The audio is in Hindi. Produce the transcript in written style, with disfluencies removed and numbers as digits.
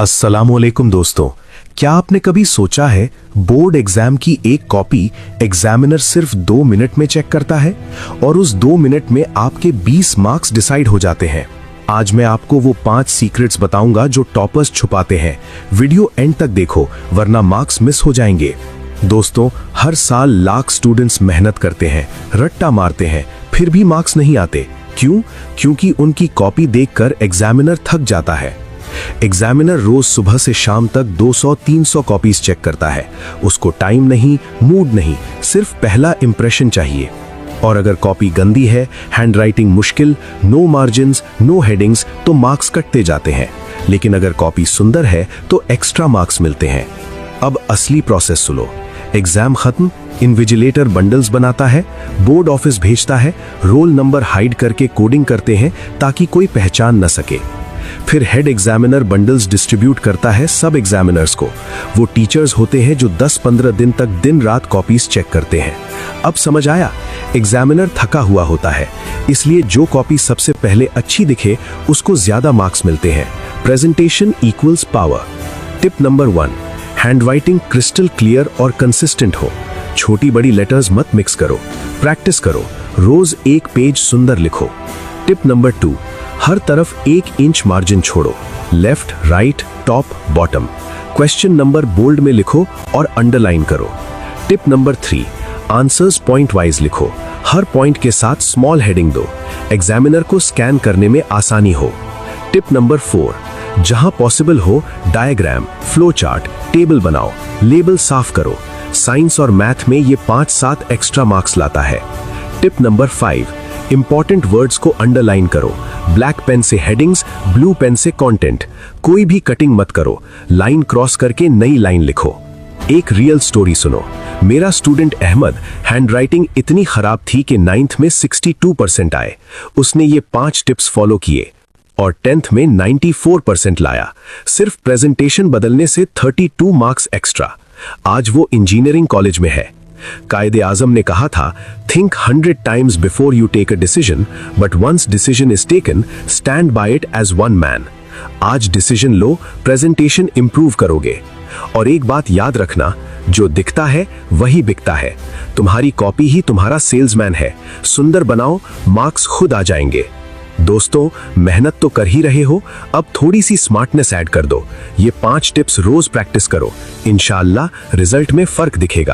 अस्सलामुअलैकुम दोस्तों, क्या आपने कभी सोचा है बोर्ड एग्जाम की एक कॉपी एग्जामिनर सिर्फ 2 मिनट में चेक करता है और उस 2 मिनट में आपके 20 मार्क्स डिसाइड हो जाते हैं। आज मैं आपको वो 5 सीक्रेट्स बताऊंगा जो टॉपर्स छुपाते हैं। वीडियो एंड तक देखो वरना मार्क्स मिस हो जाएंगे। दोस्तों, हर साल लाख स्टूडेंट्स मेहनत करते हैं, रट्टा मारते हैं, फिर भी मार्क्स नहीं आते। क्यों? क्योंकि उनकी कॉपी देखकर एग्जामिनर थक जाता है। एग्जामिनर रोज सुबह से शाम तक 200-300 कॉपीज चेक करता है। उसको टाइम नहीं, मूड नहीं, सिर्फ पहला इंप्रेशन चाहिए। और अगर कॉपी गंदी है, हैंडराइटिंग मुश्किल, नो मार्जिन्स, नो हेडिंग्स, तो मार्क्स कटते जाते हैं। लेकिन अगर कॉपी सुंदर है तो एक्स्ट्रा मार्क्स मिलते हैं। अब असली प्रोसेस सुनो। एग्जाम खत्म, इन्विजिलेटर बंडल्स बनाता है, बोर्ड ऑफिस भेजता है, रोल नंबर हाइड करके कोडिंग करते हैं ताकि कोई पहचान न सके। फिर हेड एग्जामिनर बंडल्स डिस्ट्रीब्यूट करता है सब एग्जामिनर्स को। वो टीचर्स होते हैं जो 10-15 दिन तक दिन रात कॉपीज चेक करते हैं। अब समझ आया? एग्जामिनर थका हुआ होता है, इसलिए जो कॉपी सबसे पहले अच्छी दिखे उसको ज्यादा मार्क्स मिलते हैं। Presentation equals power. Tip number 1, handwriting crystal clear और कंसिस्टेंट हो। छोटी बड़ी लेटर्स मत मिक्स करो, प्रैक्टिस करो, रोज एक पेज सुंदर लिखो। टिप नंबर 2, हर तरफ 1 इंच मार्जिन छोड़ो, left, right, top, bottom. Question number bold में लिखो और अंडरलाइन करो। Tip number 3, answers point wise लिखो, हर पॉइंट के साथ स्मॉल हेडिंग दो, एग्जामिनर को स्कैन करने में आसानी हो। टिप नंबर 4, जहां पॉसिबल हो डायग्राम, फ्लो चार्ट, टेबल बनाओ, लेबल साफ करो। साइंस और मैथ में ये 5-7 एक्स्ट्रा मार्क्स लाता है। टिप नंबर 5, इंपॉर्टेंट वर्ड्स को अंडरलाइन करो, ब्लैक पेन से हेडिंग्स, ब्लू पेन से कंटेंट। कोई भी कटिंग मत करो, लाइन क्रॉस करके नई लाइन लिखो। एक रियल स्टोरी सुनो। मेरा स्टूडेंट अहमद, हैंडराइटिंग इतनी खराब थी कि 9th में 62% आए। उसने ये 5 टिप्स फॉलो किए और 10th में 94% लाया। सिर्फ प्रेजेंटेशन बदलने से 32 मार्क्स एक्स्ट्रा। आज वो इंजीनियरिंग कॉलेज में है। कायदे आजम ने कहा था, think 100 times before you take a decision, but once decision is taken, stand by it as one man। आज डिसीजन लो, प्रेजेंटेशन इंप्रूव करोगे। और एक बात याद रखना, जो दिखता है वही बिकता है। तुम्हारी कॉपी ही तुम्हारा सेल्समैन है। सुंदर बनाओ, मार्क्स खुद आ जाएंगे। दोस्तों, मेहनत तो कर ही रहे हो, अब थोड़ी सी स्मार्टनेस ऐड कर दो। ये 5 टिप्स रोज प्रैक्टिस करो, इंशाअल्लाह रिजल्ट में फर्क दिखेगा।